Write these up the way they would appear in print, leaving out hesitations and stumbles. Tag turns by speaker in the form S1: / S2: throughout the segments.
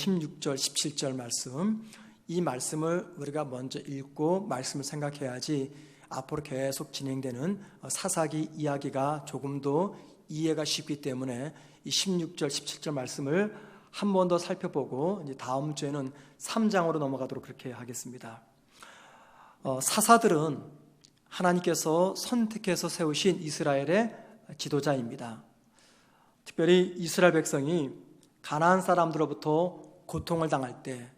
S1: 16절, 17절 말씀, 이 말씀을 우리가 먼저 읽고 말씀을 생각해야지 앞으로 계속 진행되는 사사기 이야기가 조금 더 이해가 쉽기 때문에 이 16절, 17절 말씀을 한 번 더 살펴보고 이제 다음 주에는 3장으로 넘어가도록 그렇게 하겠습니다. 사사들은 하나님께서 선택해서 세우신 이스라엘의 지도자입니다. 특별히 이스라엘 백성이 가나안 사람들로부터 고통을 당할 때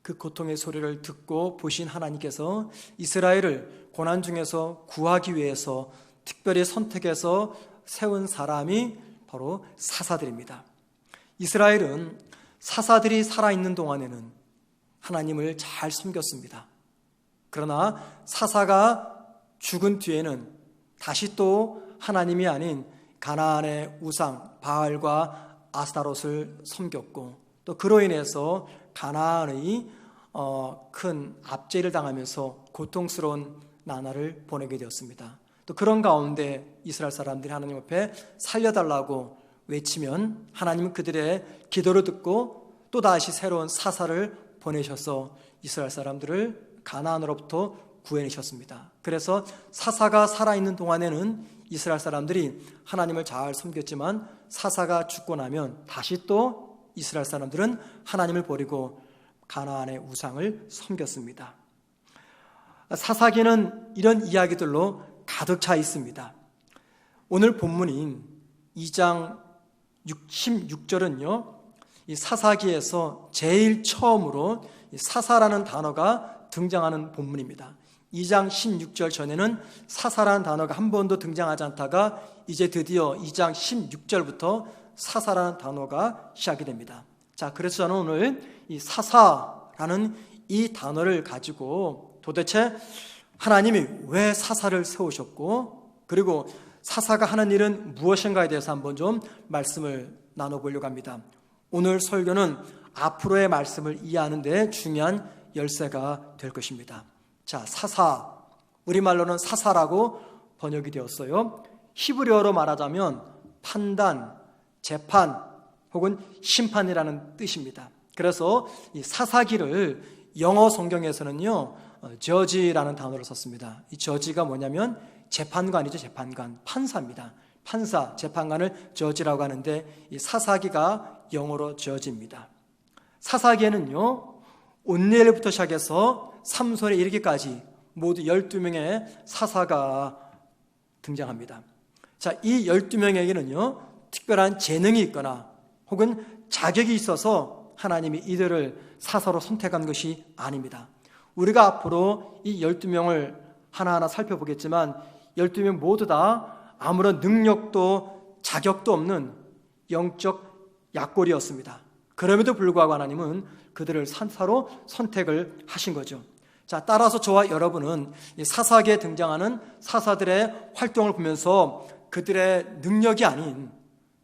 S1: 그 고통의 소리를 듣고 보신 하나님께서 이스라엘을 고난 중에서 구하기 위해서 특별히 선택해서 세운 사람이 바로 사사들입니다. 이스라엘은 사사들이 살아있는 동안에는 하나님을 잘 숨겼습니다. 그러나 사사가 죽은 뒤에는 다시 또 하나님이 아닌 가나안의 우상 바알과 아스타롯을 섬겼고 또 그로 인해서 가나안의 큰 압제를 당하면서 고통스러운 나날을 보내게 되었습니다. 또 그런 가운데 이스라엘 사람들이 하나님 앞에 살려달라고 외치면 하나님은 그들의 기도를 듣고 또다시 새로운 사사를 보내셔서 이스라엘 사람들을 가나안으로부터 구해내셨습니다. 그래서 사사가 살아있는 동안에는 이스라엘 사람들이 하나님을 잘 섬겼지만 사사가 죽고 나면 다시 또 이스라엘 사람들은 하나님을 버리고 가나안의 우상을 섬겼습니다. 사사기는 이런 이야기들로 가득 차 있습니다. 오늘 본문인 2장 16절은요, 이 사사기에서 제일 처음으로 사사라는 단어가 등장하는 본문입니다. 2장 16절 전에는 사사라는 단어가 한 번도 등장하지 않다가 이제 드디어 2장 16절부터 사사라는 단어가 시작이 됩니다. 자, 그래서 저는 오늘 이 사사라는 이 단어를 가지고 도대체 하나님이 왜 사사를 세우셨고 그리고 사사가 하는 일은 무엇인가에 대해서 한번 좀 말씀을 나눠보려고 합니다. 오늘 설교는 앞으로의 말씀을 이해하는 데 중요한 열쇠가 될 것입니다. 자, 사사, 우리말로는 사사라고 번역이 되었어요. 히브리어로 말하자면 판단, 재판 혹은 심판이라는 뜻입니다. 그래서 이 사사기를 영어 성경에서는요 저지라는 단어를 썼습니다. 이 저지가 뭐냐면 재판관이죠. 재판관, 판사입니다. 판사, 재판관을 저지라고 하는데 이 사사기가 영어로 저지입니다. 사사기에는요 온니엘부터 시작해서 삼손에 이르기까지 모두 12명의 사사가 등장합니다. 자, 이 12명에게는요 특별한 재능이 있거나 혹은 자격이 있어서 하나님이 이들을 사사로 선택한 것이 아닙니다. 우리가 앞으로 이 12명을 하나하나 살펴보겠지만 12명 모두 다 아무런 능력도 자격도 없는 영적 약골이었습니다. 그럼에도 불구하고 하나님은 그들을 사사로 선택을 하신 거죠. 자, 따라서 저와 여러분은 이 사사기에 등장하는 사사들의 활동을 보면서 그들의 능력이 아닌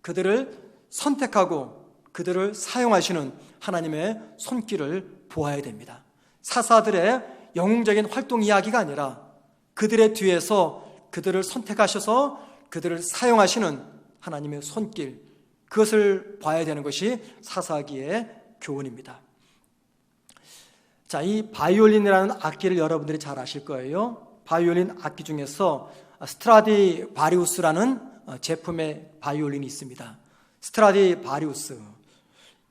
S1: 그들을 선택하고 그들을 사용하시는 하나님의 손길을 보아야 됩니다. 사사들의 영웅적인 활동 이야기가 아니라 그들의 뒤에서 그들을 선택하셔서 그들을 사용하시는 하나님의 손길, 그것을 봐야 되는 것이 사사기의 교훈입니다. 자, 이 바이올린이라는 악기를 여러분들이 잘 아실 거예요. 바이올린 악기 중에서 스트라디바리우스라는 제품의 바이올린이 있습니다. 스트라디바리우스,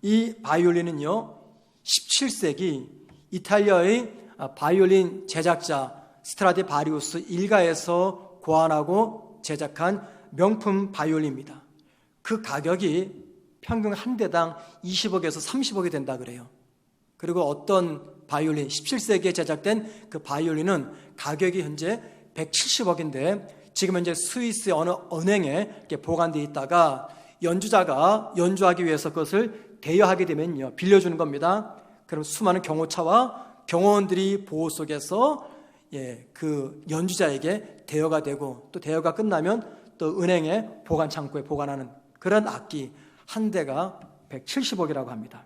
S1: 이 바이올린은요 17세기 이탈리아의 바이올린 제작자 스트라디바리우스 일가에서 고안하고 제작한 명품 바이올린입니다. 그 가격이 평균 한 대당 20억에서 30억이 된다 그래요. 그리고 어떤 바이올린, 17세기에 제작된 그 바이올린은 가격이 현재 170억인데 지금 현재 스위스의 어느 은행에 이렇게 보관되어 있다가 연주자가 연주하기 위해서 그것을 대여하게 되면요 빌려주는 겁니다. 그럼 수많은 경호차와 경호원들이 보호 속에서 그 연주자에게 대여가 되고 또 대여가 끝나면 또 은행의 보관 창고에 보관하는 그런 악기 한 대가 170억이라고 합니다.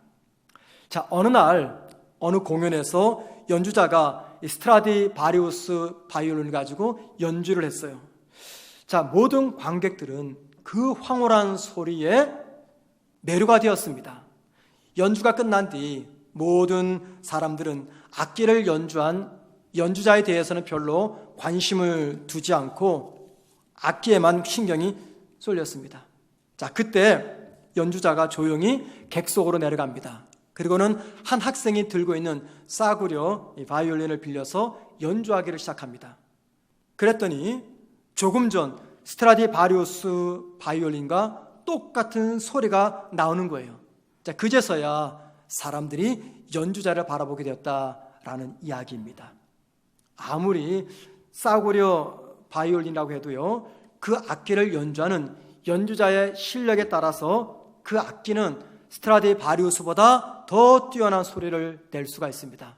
S1: 자, 어느 날 어느 공연에서 연주자가 스트라디바리우스 바이올린을 가지고 연주를 했어요. 자, 모든 관객들은 그 황홀한 소리에 매료가 되었습니다. 연주가 끝난 뒤 모든 사람들은 악기를 연주한 연주자에 대해서는 별로 관심을 두지 않고 악기에만 신경이 쏠렸습니다. 자, 그때 연주자가 조용히 객석으로 내려갑니다. 그리고는 한 학생이 들고 있는 싸구려 바이올린을 빌려서 연주하기를 시작합니다. 그랬더니 조금 전 스트라디바리우스 바이올린과 똑같은 소리가 나오는 거예요. 자, 그제서야 사람들이 연주자를 바라보게 되었다라는 이야기입니다. 아무리 싸구려 바이올린이라고 해도요, 그 악기를 연주하는 연주자의 실력에 따라서 그 악기는 스트라디바리우스보다 더 뛰어난 소리를 낼 수가 있습니다.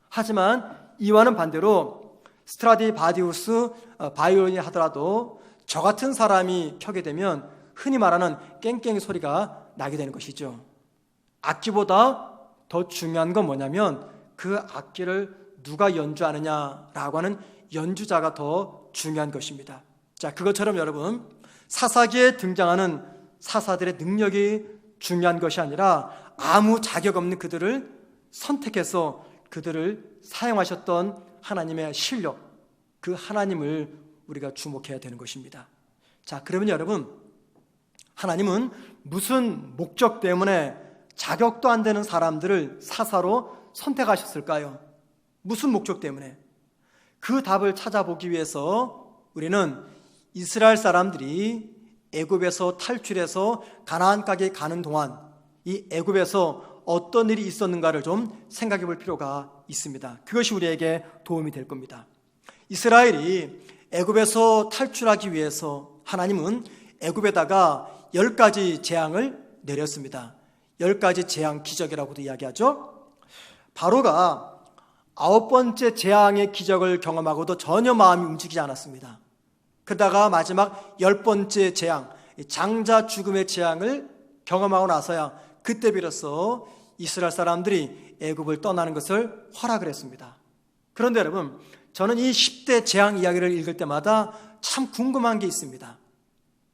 S1: 하지만 이와는 반대로 스트라디바리우스 바이올린이 하더라도 저 같은 사람이 켜게 되면 흔히 말하는 깽깽이 소리가 나게 되는 것이죠. 악기보다 더 중요한 건 뭐냐면 그 악기를 누가 연주하느냐라고 하는 연주자가 더 중요한 것입니다. 자, 그것처럼 여러분, 사사기에 등장하는 사사들의 능력이 중요한 것이 아니라 아무 자격 없는 그들을 선택해서 그들을 사용하셨던 하나님의 실력, 그 하나님을 우리가 주목해야 되는 것입니다. 자, 그러면 여러분, 하나님은 무슨 목적 때문에 자격도 안 되는 사람들을 사사로 선택하셨을까요? 무슨 목적 때문에? 그 답을 찾아보기 위해서 우리는 이스라엘 사람들이 애굽에서 탈출해서 가나안까지 가는 동안 이 애굽에서 어떤 일이 있었는가를 좀 생각해 볼 필요가 있습니다. 그것이 우리에게 도움이 될 겁니다. 이스라엘이 애굽에서 탈출하기 위해서 하나님은 애굽에다가 10가지 재앙을 내렸습니다. 10가지 재앙 기적이라고도 이야기하죠. 바로가 9번째 재앙의 기적을 경험하고도 전혀 마음이 움직이지 않았습니다. 그러다가 마지막 10번째 재앙, 장자 죽음의 재앙을 경험하고 나서야 그때 비로소 이스라엘 사람들이 애굽을 떠나는 것을 허락을 했습니다. 그런데 여러분, 저는 이 10대 재앙 이야기를 읽을 때마다 참 궁금한 게 있습니다.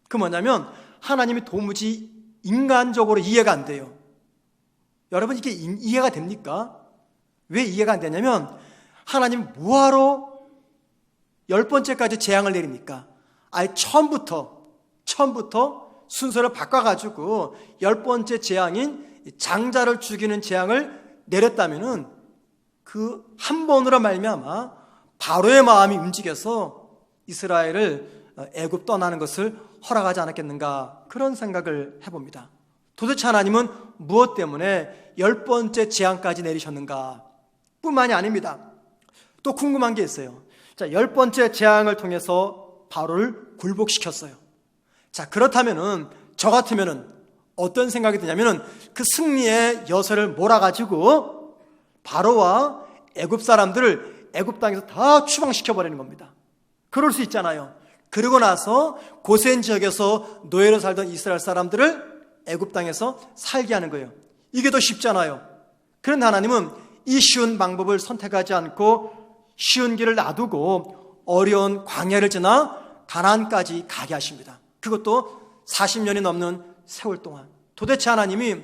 S1: 그 뭐냐면 하나님이 도무지 인간적으로 이해가 안 돼요. 여러분, 이게 이해가 됩니까? 왜 이해가 안 되냐면 하나님 뭐하러 10번째까지 재앙을 내립니까? 아예 처음부터 순서를 바꿔가지고 10번째 재앙인 장자를 죽이는 재앙을 내렸다면은 그 한 번으로 말미암아 바로의 마음이 움직여서 이스라엘을 애굽 떠나는 것을 허락하지 않았겠는가, 그런 생각을 해봅니다. 도대체 하나님은 무엇 때문에 10번째 재앙까지 내리셨는가 뿐만이 아닙니다. 또 궁금한 게 있어요. 자, 10번째 재앙을 통해서 바로를 굴복시켰어요. 자, 그렇다면은 저 같으면은 어떤 생각이 드냐면은 그 승리의 여세를 몰아가지고 바로와 애굽 사람들을 애굽 땅에서 다 추방시켜 버리는 겁니다. 그럴 수 있잖아요. 그러고 나서 고센 지역에서 노예로 살던 이스라엘 사람들을 애굽 땅에서 살게 하는 거예요. 이게 더 쉽잖아요. 그런데 하나님은 이 쉬운 방법을 선택하지 않고 쉬운 길을 놔두고 어려운 광야를 지나 가나안까지 가게 하십니다. 그것도 40년이 넘는 세월 동안. 도대체 하나님이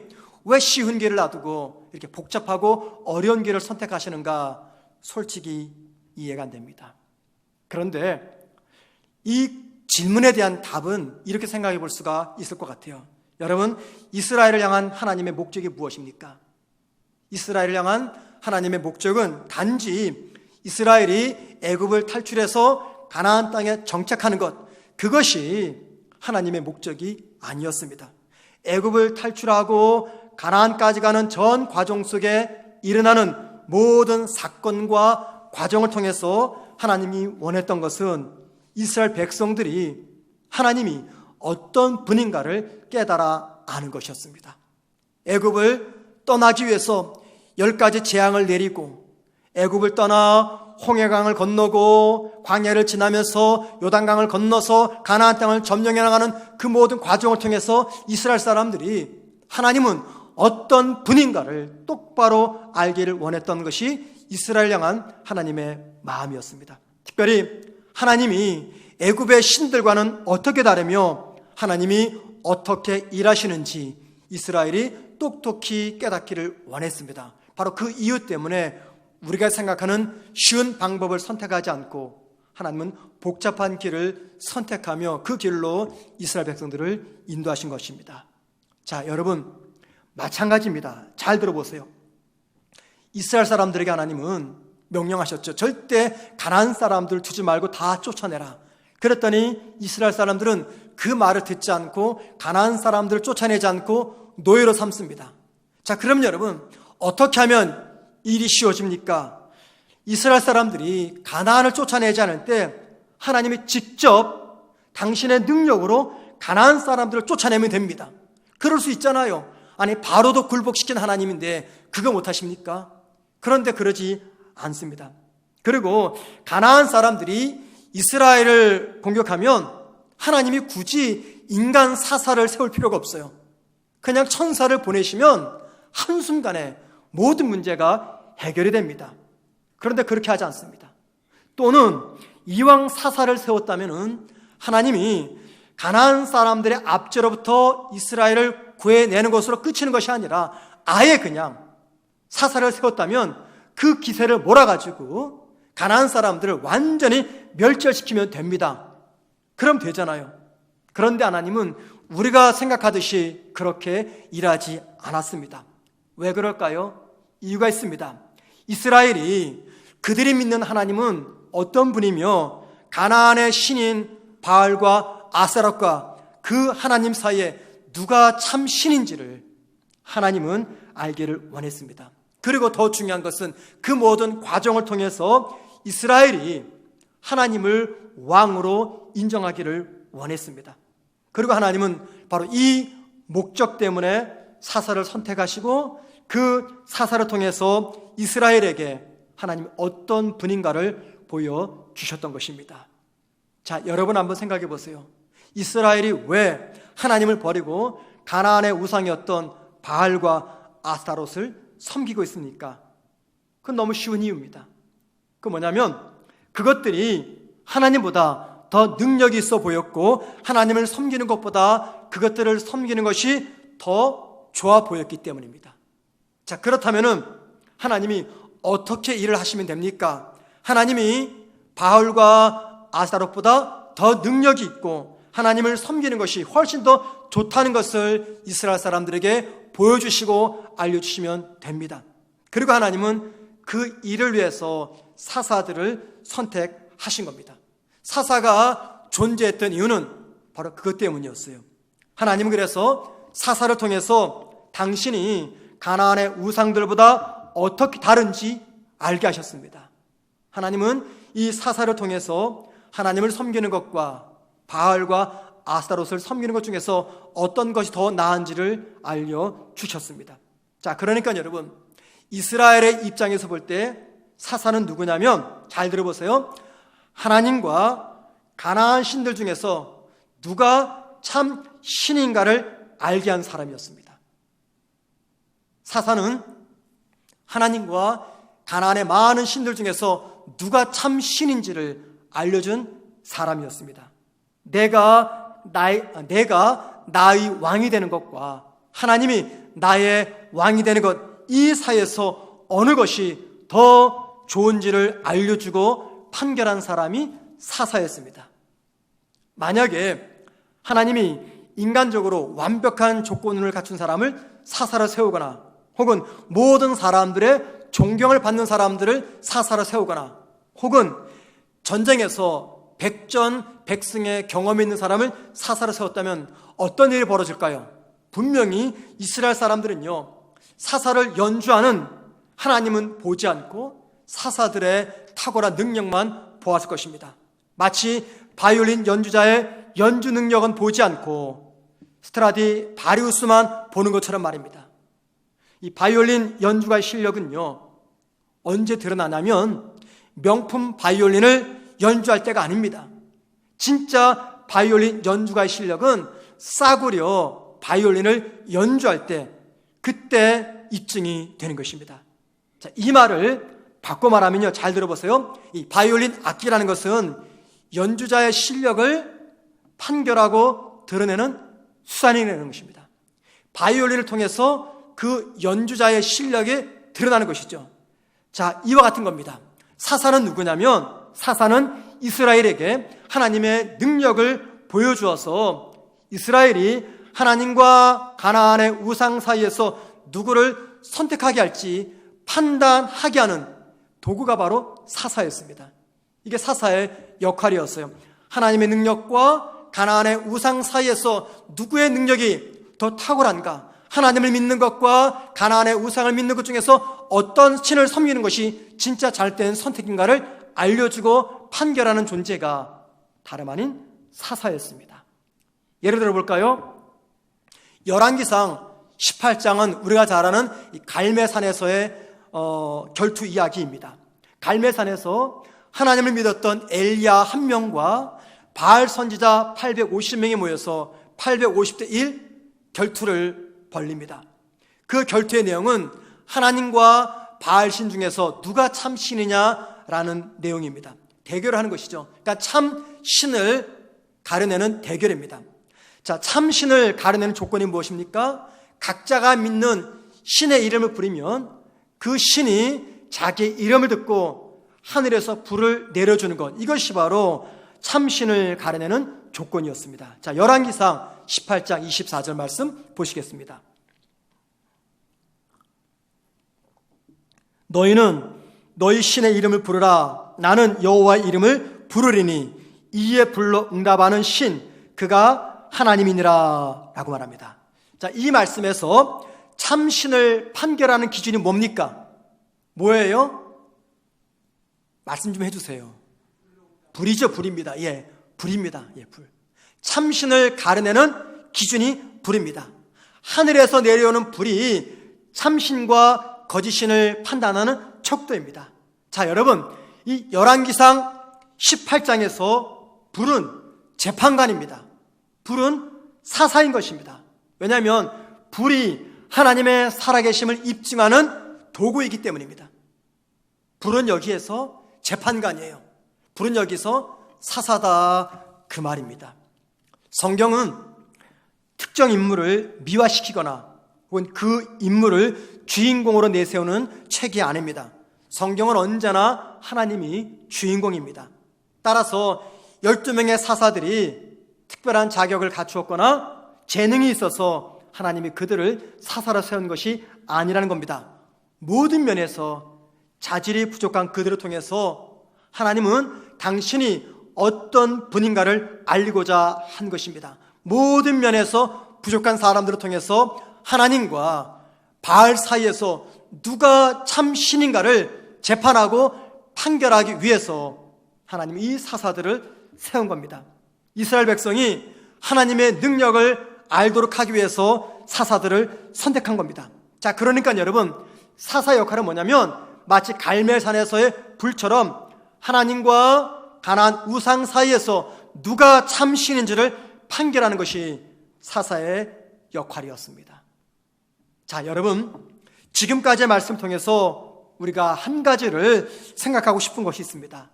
S1: 왜 쉬운 길을 놔두고 이렇게 복잡하고 어려운 길을 선택하시는가, 솔직히 이해가 안 됩니다. 그런데 이 질문에 대한 답은 이렇게 생각해 볼 수가 있을 것 같아요. 여러분, 이스라엘을 향한 하나님의 목적이 무엇입니까? 이스라엘을 향한 하나님의 목적은 단지 이스라엘이 애굽을 탈출해서 가나안 땅에 정착하는 것, 그것이 하나님의 목적이 아니었습니다. 애굽을 탈출하고 가나안까지 가는 전 과정 속에 일어나는 모든 사건과 과정을 통해서 하나님이 원했던 것은 이스라엘 백성들이 하나님이 어떤 분인가를 깨달아 아는 것이었습니다. 애굽을 떠나기 위해서 10가지 재앙을 내리고 애굽을 떠나 홍해강을 건너고 광야를 지나면서 요단강을 건너서 가나안 땅을 점령해 나가는 그 모든 과정을 통해서 이스라엘 사람들이 하나님은 어떤 분인가를 똑바로 알기를 원했던 것이 이스라엘 향한 하나님의 마음이었습니다. 특별히 하나님이 애굽의 신들과는 어떻게 다르며 하나님이 어떻게 일하시는지 이스라엘이 똑똑히 깨닫기를 원했습니다. 바로 그 이유 때문에 우리가 생각하는 쉬운 방법을 선택하지 않고 하나님은 복잡한 길을 선택하며 그 길로 이스라엘 백성들을 인도하신 것입니다. 자, 여러분, 마찬가지입니다. 잘 들어보세요. 이스라엘 사람들에게 하나님은 명령하셨죠. 절대 가나안 사람들 두지 말고 다 쫓아내라. 그랬더니 이스라엘 사람들은 그 말을 듣지 않고 가나안 사람들을 쫓아내지 않고 노예로 삼습니다. 자, 그럼 여러분, 어떻게 하면 일이 쉬워집니까? 이스라엘 사람들이 가나안을 쫓아내지 않을 때 하나님이 직접 당신의 능력으로 가나안 사람들을 쫓아내면 됩니다. 그럴 수 있잖아요. 아니, 바로도 굴복시킨 하나님인데 그거 못하십니까? 그런데 그러지 않습니다. 그리고 가나안 사람들이 이스라엘을 공격하면 하나님이 굳이 인간 사사를 세울 필요가 없어요. 그냥 천사를 보내시면 한순간에 모든 문제가 해결이 됩니다. 그런데 그렇게 하지 않습니다. 또는 이왕 사사를 세웠다면 하나님이 가나안 사람들의 압제로부터 이스라엘을 구해내는 것으로 끝이는 것이 아니라 아예 그냥 사사를 세웠다면 그 기세를 몰아가지고 가나안 사람들을 완전히 멸절시키면 됩니다. 그럼 되잖아요. 그런데 하나님은 우리가 생각하듯이 그렇게 일하지 않았습니다. 왜 그럴까요? 이유가 있습니다. 이스라엘이 그들이 믿는 하나님은 어떤 분이며 가나안의 신인 바알과 아세롯과 그 하나님 사이에 누가 참 신인지를 하나님은 알기를 원했습니다. 그리고 더 중요한 것은 그 모든 과정을 통해서 이스라엘이 하나님을 왕으로 인정하기를 원했습니다. 그리고 하나님은 바로 이 목적 때문에 사사를 선택하시고 그 사사를 통해서 이스라엘에게 하나님이 어떤 분인가를 보여주셨던 것입니다. 자, 여러분 한번 생각해 보세요. 이스라엘이 왜 하나님을 버리고 가나안의 우상이었던 바알과 아스타롯을 섬기고 있습니까? 그건 너무 쉬운 이유입니다. 그 뭐냐면 그것들이 하나님보다 더 능력이 있어 보였고 하나님을 섬기는 것보다 그것들을 섬기는 것이 더 좋아 보였기 때문입니다. 자, 그렇다면은 하나님이 어떻게 일을 하시면 됩니까? 하나님이 바알과 아스타롯보다 더 능력이 있고 하나님을 섬기는 것이 훨씬 더 좋다는 것을 이스라엘 사람들에게 보여주시고 알려주시면 됩니다. 그리고 하나님은 그 일을 위해서 사사들을 선택하신 겁니다. 사사가 존재했던 이유는 바로 그것 때문이었어요. 하나님은 그래서 사사를 통해서 당신이 가나안의 우상들보다 어떻게 다른지 알게 하셨습니다. 하나님은 이 사사를 통해서 하나님을 섬기는 것과 바알과 아스타롯을 섬기는 것 중에서 어떤 것이 더 나은지를 알려주셨습니다. 자, 그러니까 여러분, 이스라엘의 입장에서 볼 때 사사는 누구냐면 잘 들어보세요. 하나님과 가나안 신들 중에서 누가 참 신인가를 알게 한 사람이었습니다. 사사는 하나님과 가나안의 많은 신들 중에서 누가 참 신인지를 알려준 사람이었습니다. 내가 나의 왕이 되는 것과 하나님이 나의 왕이 되는 것, 이 사이에서 어느 것이 더 좋은지를 알려주고 판결한 사람이 사사였습니다. 만약에 하나님이 인간적으로 완벽한 조건을 갖춘 사람을 사사로 세우거나 혹은 모든 사람들의 존경을 받는 사람들을 사사로 세우거나 혹은 전쟁에서 백전백승의 경험이 있는 사람을 사사로 세웠다면 어떤 일이 벌어질까요? 분명히 이스라엘 사람들은요, 사사를 연주하는 하나님은 보지 않고 사사들의 탁월한 능력만 보았을 것입니다. 마치 바이올린 연주자의 연주 능력은 보지 않고 스트라디바리우스만 보는 것처럼 말입니다. 이 바이올린 연주가의 실력은요, 언제 드러나냐면 명품 바이올린을 연주할 때가 아닙니다. 진짜 바이올린 연주가의 실력은 싸구려 바이올린을 연주할 때, 그때 입증이 되는 것입니다. 자, 이 말을 바꿔 말하면요, 잘 들어보세요. 이 바이올린 악기라는 것은 연주자의 실력을 판결하고 드러내는 수단이 되는 것입니다. 바이올린을 통해서 그 연주자의 실력이 드러나는 것이죠. 자, 이와 같은 겁니다. 사사는 누구냐면 사사는 이스라엘에게 하나님의 능력을 보여주어서 이스라엘이 하나님과 가나안의 우상 사이에서 누구를 선택하게 할지 판단하게 하는 도구가 바로 사사였습니다. 이게 사사의 역할이었어요. 하나님의 능력과 가나안의 우상 사이에서 누구의 능력이 더 탁월한가, 하나님을 믿는 것과 가나안의 우상을 믿는 것 중에서 어떤 신을 섬기는 것이 진짜 잘된 선택인가를 알려주고 판결하는 존재가 다름 아닌 사사였습니다. 예를 들어 볼까요? 열왕기상 18장은 우리가 잘 아는 갈멜산에서의 결투 이야기입니다. 갈멜산에서 하나님을 믿었던 엘리야 한 명과 바알 선지자 850명이 모여서 850대 1 결투를 벌립니다. 그 결투의 내용은 하나님과 바알 신 중에서 누가 참 신이냐라는 내용입니다. 대결을 하는 것이죠. 그러니까 참 신을 가려내는 대결입니다. 자, 참 신을 가려내는 조건이 무엇입니까? 각자가 믿는 신의 이름을 부르면 그 신이 자기의 이름을 듣고 하늘에서 불을 내려주는 것, 이것이 바로 참신을 가려내는 조건이었습니다. 자, 열왕기상 18장 24절 말씀 보시겠습니다. 너희는 너희 신의 이름을 부르라. 나는 여호와의 이름을 부르리니 이에 불러 응답하는 신, 그가 하나님이니라 라고 말합니다. 자, 이 말씀에서 참신을 판결하는 기준이 뭡니까? 뭐예요? 말씀 좀 해주세요. 불이죠, 불입니다. 예, 불입니다. 예, 불. 참신을 가려내는 기준이 불입니다. 하늘에서 내려오는 불이 참신과 거짓신을 판단하는 척도입니다. 자, 여러분, 이 열왕기상 18장에서 불은 재판관입니다. 불은 사사인 것입니다. 왜냐하면 불이 하나님의 살아계심을 입증하는 도구이기 때문입니다. 불은 여기에서 재판관이에요. 불은 여기서 사사다, 그 말입니다. 성경은 특정 인물을 미화시키거나 혹은 그 인물을 주인공으로 내세우는 책이 아닙니다. 성경은 언제나 하나님이 주인공입니다. 따라서 12명의 사사들이 특별한 자격을 갖추었거나 재능이 있어서 하나님이 그들을 사사로 세운 것이 아니라는 겁니다. 모든 면에서 자질이 부족한 그들을 통해서 하나님은 당신이 어떤 분인가를 알리고자 한 것입니다. 모든 면에서 부족한 사람들을 통해서 하나님과 바알 사이에서 누가 참 신인가를 재판하고 판결하기 위해서 하나님이 이 사사들을 세운 겁니다. 이스라엘 백성이 하나님의 능력을 알도록 하기 위해서 사사들을 선택한 겁니다. 자, 그러니까 여러분, 사사 역할은 뭐냐면 마치 갈멜산에서의 불처럼 하나님과 가나안 우상 사이에서 누가 참 신인지를 판결하는 것이 사사의 역할이었습니다. 자, 여러분, 지금까지의 말씀을 통해서 우리가 한 가지를 생각하고 싶은 것이 있습니다.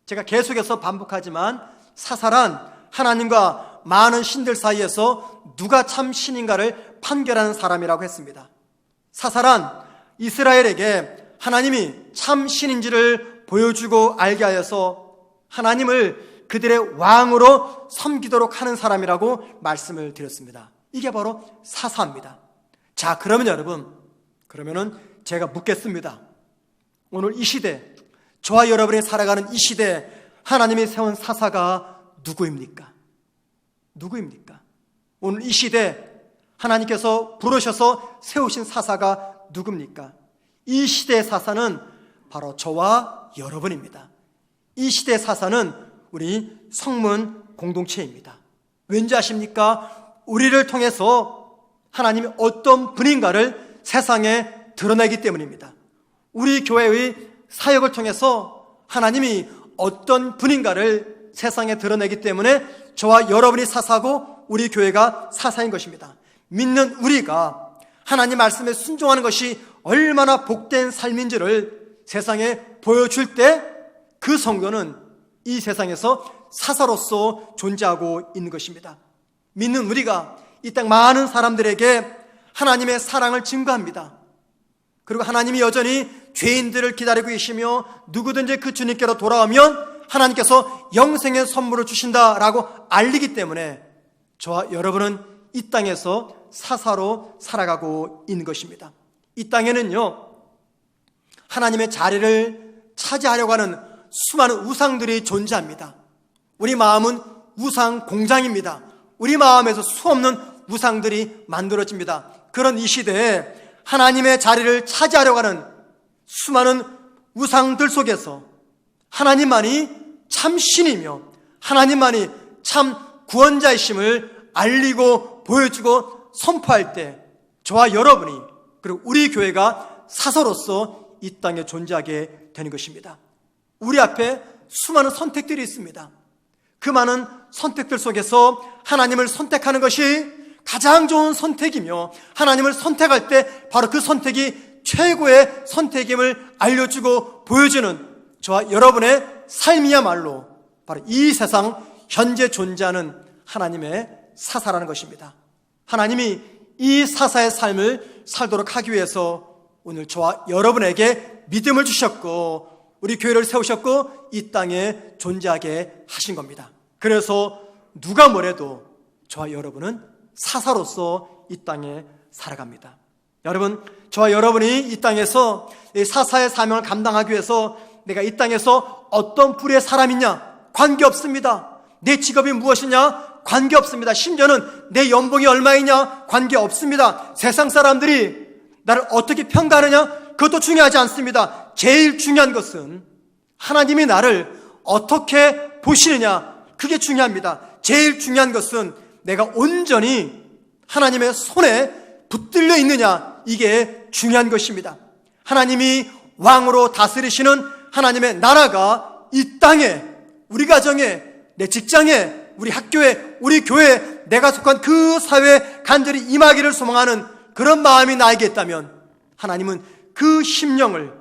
S1: 제가 계속해서 반복하지만 사사란 하나님과 많은 신들 사이에서 누가 참 신인가를 판결하는 사람이라고 했습니다. 사사란 이스라엘에게 하나님이 참 신인지를 보여주고 알게 하여서 하나님을 그들의 왕으로 섬기도록 하는 사람이라고 말씀을 드렸습니다. 이게 바로 사사입니다. 자, 그러면 여러분, 그러면은 제가 묻겠습니다. 오늘 이 시대, 저와 여러분이 살아가는 이 시대, 하나님이 세운 사사가 누구입니까? 누구입니까? 오늘 이 시대 하나님께서 부르셔서 세우신 사사가 누굽니까? 이 시대의 사사는 바로 저와 여러분입니다. 이 시대의 사사는 우리 성문 공동체입니다. 왠지 아십니까? 우리를 통해서 하나님이 어떤 분인가를 세상에 드러내기 때문입니다. 우리 교회의 사역을 통해서 하나님이 어떤 분인가를 세상에 드러내기 때문에 저와 여러분이 사사고 우리 교회가 사사인 것입니다. 믿는 우리가 하나님 말씀에 순종하는 것이 얼마나 복된 삶인지를 세상에 보여줄 때 그 성도는 이 세상에서 사사로서 존재하고 있는 것입니다. 믿는 우리가 이 땅 많은 사람들에게 하나님의 사랑을 증거합니다. 그리고 하나님이 여전히 죄인들을 기다리고 계시며 누구든지 그 주님께로 돌아오면 하나님께서 영생의 선물을 주신다라고 알리기 때문에 저와 여러분은 이 땅에서 사사로 살아가고 있는 것입니다. 이 땅에는요, 하나님의 자리를 차지하려고 하는 수많은 우상들이 존재합니다. 우리 마음은 우상 공장입니다. 우리 마음에서 수없는 우상들이 만들어집니다. 그런 이 시대에 하나님의 자리를 차지하려고 하는 수많은 우상들 속에서 하나님만이 참 신이며 하나님만이 참 구원자이심을 알리고 보여주고 선포할 때 저와 여러분이 그리고 우리 교회가 사서로서 이 땅에 존재하게 되는 것입니다. 우리 앞에 수많은 선택들이 있습니다. 그 많은 선택들 속에서 하나님을 선택하는 것이 가장 좋은 선택이며 하나님을 선택할 때 바로 그 선택이 최고의 선택임을 알려주고 보여주는 저와 여러분의 삶이야말로 바로 이 세상 현재 존재하는 하나님의 사사라는 것입니다. 하나님이 이 사사의 삶을 살도록 하기 위해서 오늘 저와 여러분에게 믿음을 주셨고 우리 교회를 세우셨고 이 땅에 존재하게 하신 겁니다. 그래서 누가 뭐래도 저와 여러분은 사사로서 이 땅에 살아갑니다. 여러분, 저와 여러분이 이 땅에서 사사의 사명을 감당하기 위해서 내가 이 땅에서 어떤 부류의 사람이냐 관계없습니다. 내 직업이 무엇이냐 관계없습니다. 심지어는 내 연봉이 얼마이냐 관계없습니다. 세상 사람들이 나를 어떻게 평가하느냐 그것도 중요하지 않습니다. 제일 중요한 것은 하나님이 나를 어떻게 보시느냐 그게 중요합니다. 제일 중요한 것은 내가 온전히 하나님의 손에 붙들려 있느냐 이게 중요한 것입니다. 하나님이 왕으로 다스리시는 하나님의 나라가 이 땅에 우리 가정에 내 직장에 우리 학교에 우리 교회에 내가 속한 그 사회에 간절히 임하기를 소망하는 그런 마음이 나에게 있다면 하나님은 그 심령을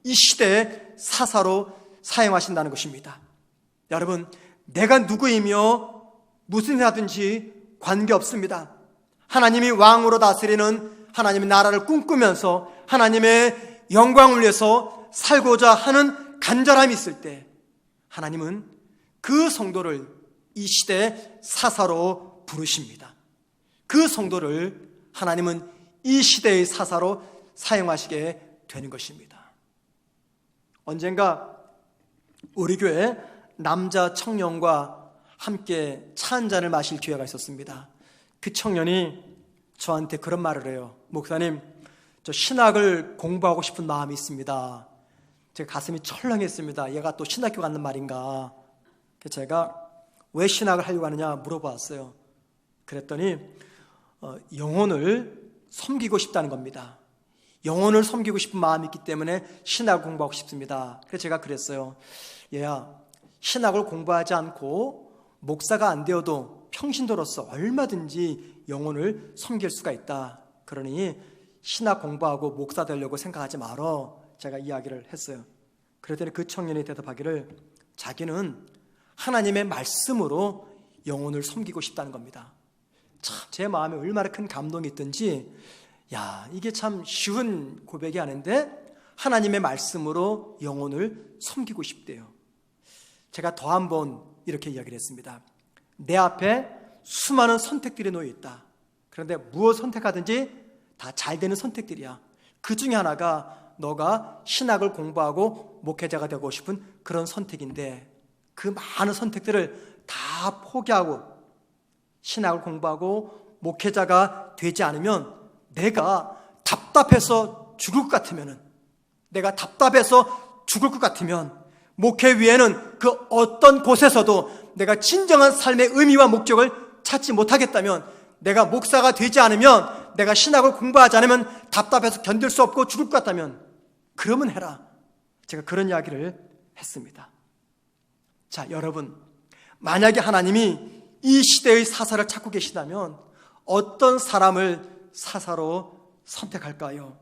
S1: 이 시대에 사사로 사용하신다는 것입니다. 여러분, 내가 누구이며 무슨 일 하든지 관계없습니다. 하나님이 왕으로 다스리는 하나님의 나라를 꿈꾸면서 하나님의 영광을 위해서 살고자 하는 간절함이 있을 때 하나님은 그 성도를 이 시대의 사사로 부르십니다. 그 성도를 하나님은 이 시대의 사사로 사용하시게 되는 것입니다. 언젠가 우리 교회 남자 청년과 함께 차 한 잔을 마실 기회가 있었습니다. 그 청년이 저한테 그런 말을 해요. 목사님, 저 신학을 공부하고 싶은 마음이 있습니다. 제가 가슴이 철렁했습니다. 얘가 또 신학교 갔는 말인가. 제가 왜 신학을 하려고 하느냐 물어봤어요. 그랬더니 영혼을 섬기고 싶다는 겁니다. 영혼을 섬기고 싶은 마음이 있기 때문에 신학을 공부하고 싶습니다. 그래서 제가 그랬어요. 얘야, 신학을 공부하지 않고 목사가 안 되어도 평신도로서 얼마든지 영혼을 섬길 수가 있다. 그러니 신학 공부하고 목사 되려고 생각하지 말어. 제가 이야기를 했어요. 그랬더니 그 청년이 대답하기를 자기는 하나님의 말씀으로 영혼을 섬기고 싶다는 겁니다. 참 제 마음에 얼마나 큰 감동이 있든지 야, 이게 참 쉬운 고백이 아닌데 하나님의 말씀으로 영혼을 섬기고 싶대요. 제가 더 한 번 이렇게 이야기를 했습니다. 내 앞에 수많은 선택들이 놓여 있다. 그런데 무엇 선택하든지 다 잘 되는 선택들이야. 그 중에 하나가 너가 신학을 공부하고 목회자가 되고 싶은 그런 선택인데 그 많은 선택들을 다 포기하고 신학을 공부하고 목회자가 되지 않으면 내가 답답해서 죽을 것 같으면 목회 위에는 그 어떤 곳에서도 내가 진정한 삶의 의미와 목적을 찾지 못하겠다면 내가 목사가 되지 않으면 내가 신학을 공부하지 않으면 답답해서 견딜 수 없고 죽을 것 같다면 그러면 해라. 제가 그런 이야기를 했습니다. 자, 여러분, 만약에 하나님이 이 시대의 사사를 찾고 계시다면 어떤 사람을 사사로 선택할까요?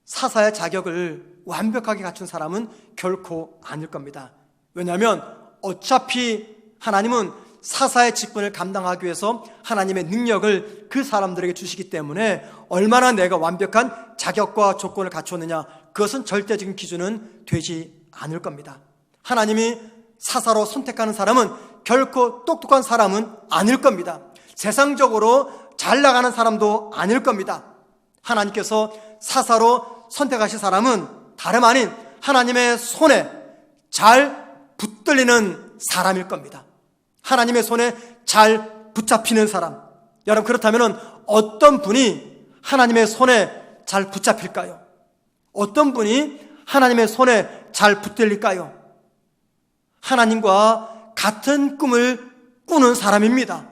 S1: 사사의 자격을 완벽하게 갖춘 사람은 결코 아닐 겁니다. 왜냐하면 어차피 하나님은 사사의 직분을 감당하기 위해서 하나님의 능력을 그 사람들에게 주시기 때문에 얼마나 내가 완벽한 자격과 조건을 갖췄느냐, 그것은 절대적인 기준은 되지 않을 겁니다. 하나님이 사사로 선택하는 사람은 결코 똑똑한 사람은 아닐 겁니다. 세상적으로 잘 나가는 사람도 아닐 겁니다. 하나님께서 사사로 선택하신 사람은 다름 아닌 하나님의 손에 잘 붙들리는 사람일 겁니다. 하나님의 손에 잘 붙잡히는 사람. 여러분, 그렇다면 어떤 분이 하나님의 손에 잘 붙잡힐까요? 어떤 분이 하나님의 손에 잘 붙들릴까요? 하나님과 같은 꿈을 꾸는 사람입니다.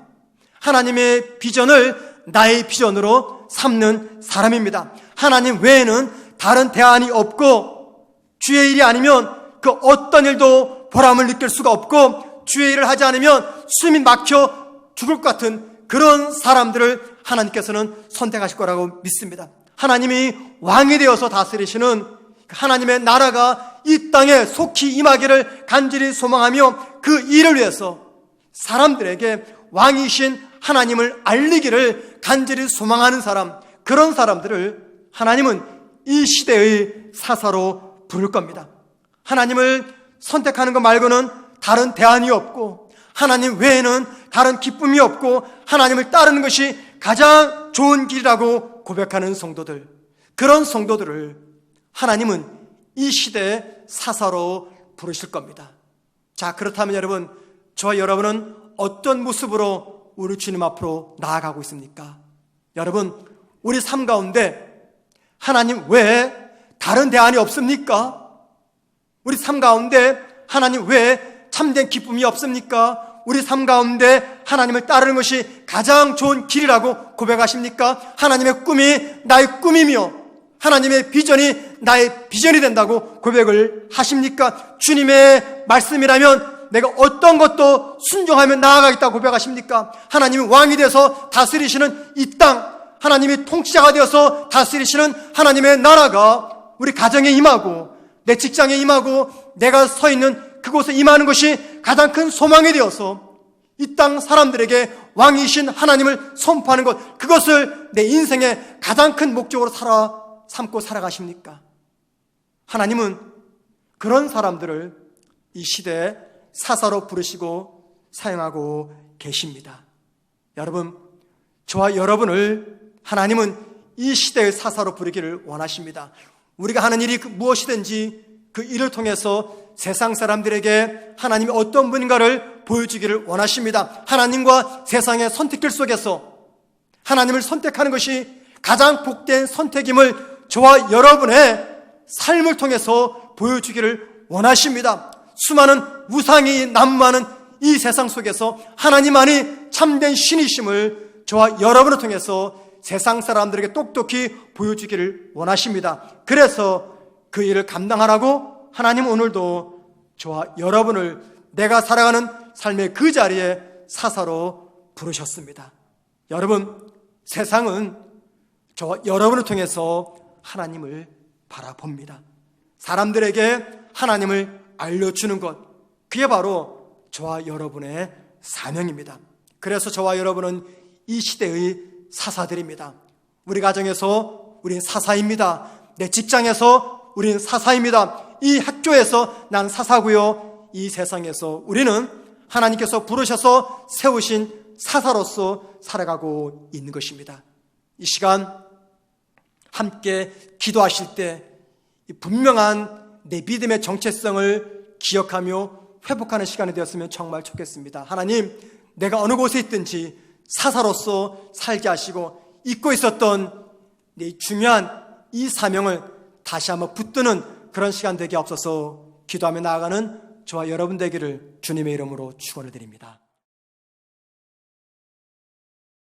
S1: 하나님의 비전을 나의 비전으로 삼는 사람입니다. 하나님 외에는 다른 대안이 없고, 주의 일이 아니면 그 어떤 일도 보람을 느낄 수가 없고, 주의 일을 하지 않으면 숨이 막혀 죽을 것 같은 그런 사람들을 하나님께서는 선택하실 거라고 믿습니다. 하나님이 왕이 되어서 다스리시는 하나님의 나라가 이 땅에 속히 임하기를 간절히 소망하며 그 일을 위해서 사람들에게 왕이신 하나님을 알리기를 간절히 소망하는 사람, 그런 사람들을 하나님은 이 시대의 사사로 부를 겁니다. 하나님을 선택하는 것 말고는 다른 대안이 없고, 하나님 외에는 다른 기쁨이 없고, 하나님을 따르는 것이 가장 좋은 길이라고 고백하는 성도들, 그런 성도들을 하나님은 이 시대의 사사로 부르실 겁니다. 자, 그렇다면 여러분, 저와 여러분은 어떤 모습으로 우리 주님 앞으로 나아가고 있습니까? 여러분, 우리 삶 가운데 하나님 외에 다른 대안이 없습니까? 우리 삶 가운데 하나님 외에 참된 기쁨이 없습니까? 우리 삶 가운데 하나님을 따르는 것이 가장 좋은 길이라고 고백하십니까? 하나님의 꿈이 나의 꿈이며 하나님의 비전이 나의 비전이 된다고 고백을 하십니까? 주님의 말씀이라면 내가 어떤 것도 순종하며 나아가겠다고 고백하십니까? 하나님이 왕이 되어서 다스리시는 이 땅, 하나님이 통치자가 되어서 다스리시는 하나님의 나라가 우리 가정에 임하고 내 직장에 임하고 내가 서 있는 그곳에 임하는 것이 가장 큰 소망이 되어서 이 땅 사람들에게 왕이신 하나님을 선포하는 것, 그것을 내 인생의 가장 큰 목적으로 삼고 살아가십니까? 하나님은 그런 사람들을 이 시대에 사사로 부르시고 사용하고 계십니다. 여러분, 저와 여러분을 하나님은 이 시대의 사사로 부르기를 원하십니다. 우리가 하는 일이 무엇이든지 그 일을 통해서 세상 사람들에게 하나님이 어떤 분인가를 보여주기를 원하십니다. 하나님과 세상의 선택길 속에서 하나님을 선택하는 것이 가장 복된 선택임을 저와 여러분의 삶을 통해서 보여주기를 원하십니다. 수많은 우상이 난무하는 이 세상 속에서 하나님만이 참된 신이심을 저와 여러분을 통해서 세상 사람들에게 똑똑히 보여주기를 원하십니다. 그래서 그 일을 감당하라고 하나님 오늘도 저와 여러분을 내가 살아가는 삶의 그 자리에 사사로 부르셨습니다. 여러분, 세상은 저와 여러분을 통해서 하나님을 바라봅니다. 사람들에게 하나님을 알려주는 것, 그게 바로 저와 여러분의 사명입니다. 그래서 저와 여러분은 이 시대의 사사들입니다. 우리 가정에서 우린 사사입니다. 내 직장에서 우린 사사입니다. 이 학교에서 난 사사고요. 이 세상에서 우리는 하나님께서 부르셔서 세우신 사사로서 살아가고 있는 것입니다. 이 시간 함께 기도하실 때 분명한 내 믿음의 정체성을 기억하며 회복하는 시간이 되었으면 정말 좋겠습니다. 하나님, 내가 어느 곳에 있든지 사사로서 살게 하시고 잊고 있었던 내 중요한 이 사명을 다시 한번 붙드는 그런 시간 되게 없어서 기도하며 나아가는 저와 여러분 되기를 주님의 이름으로 축원을 드립니다.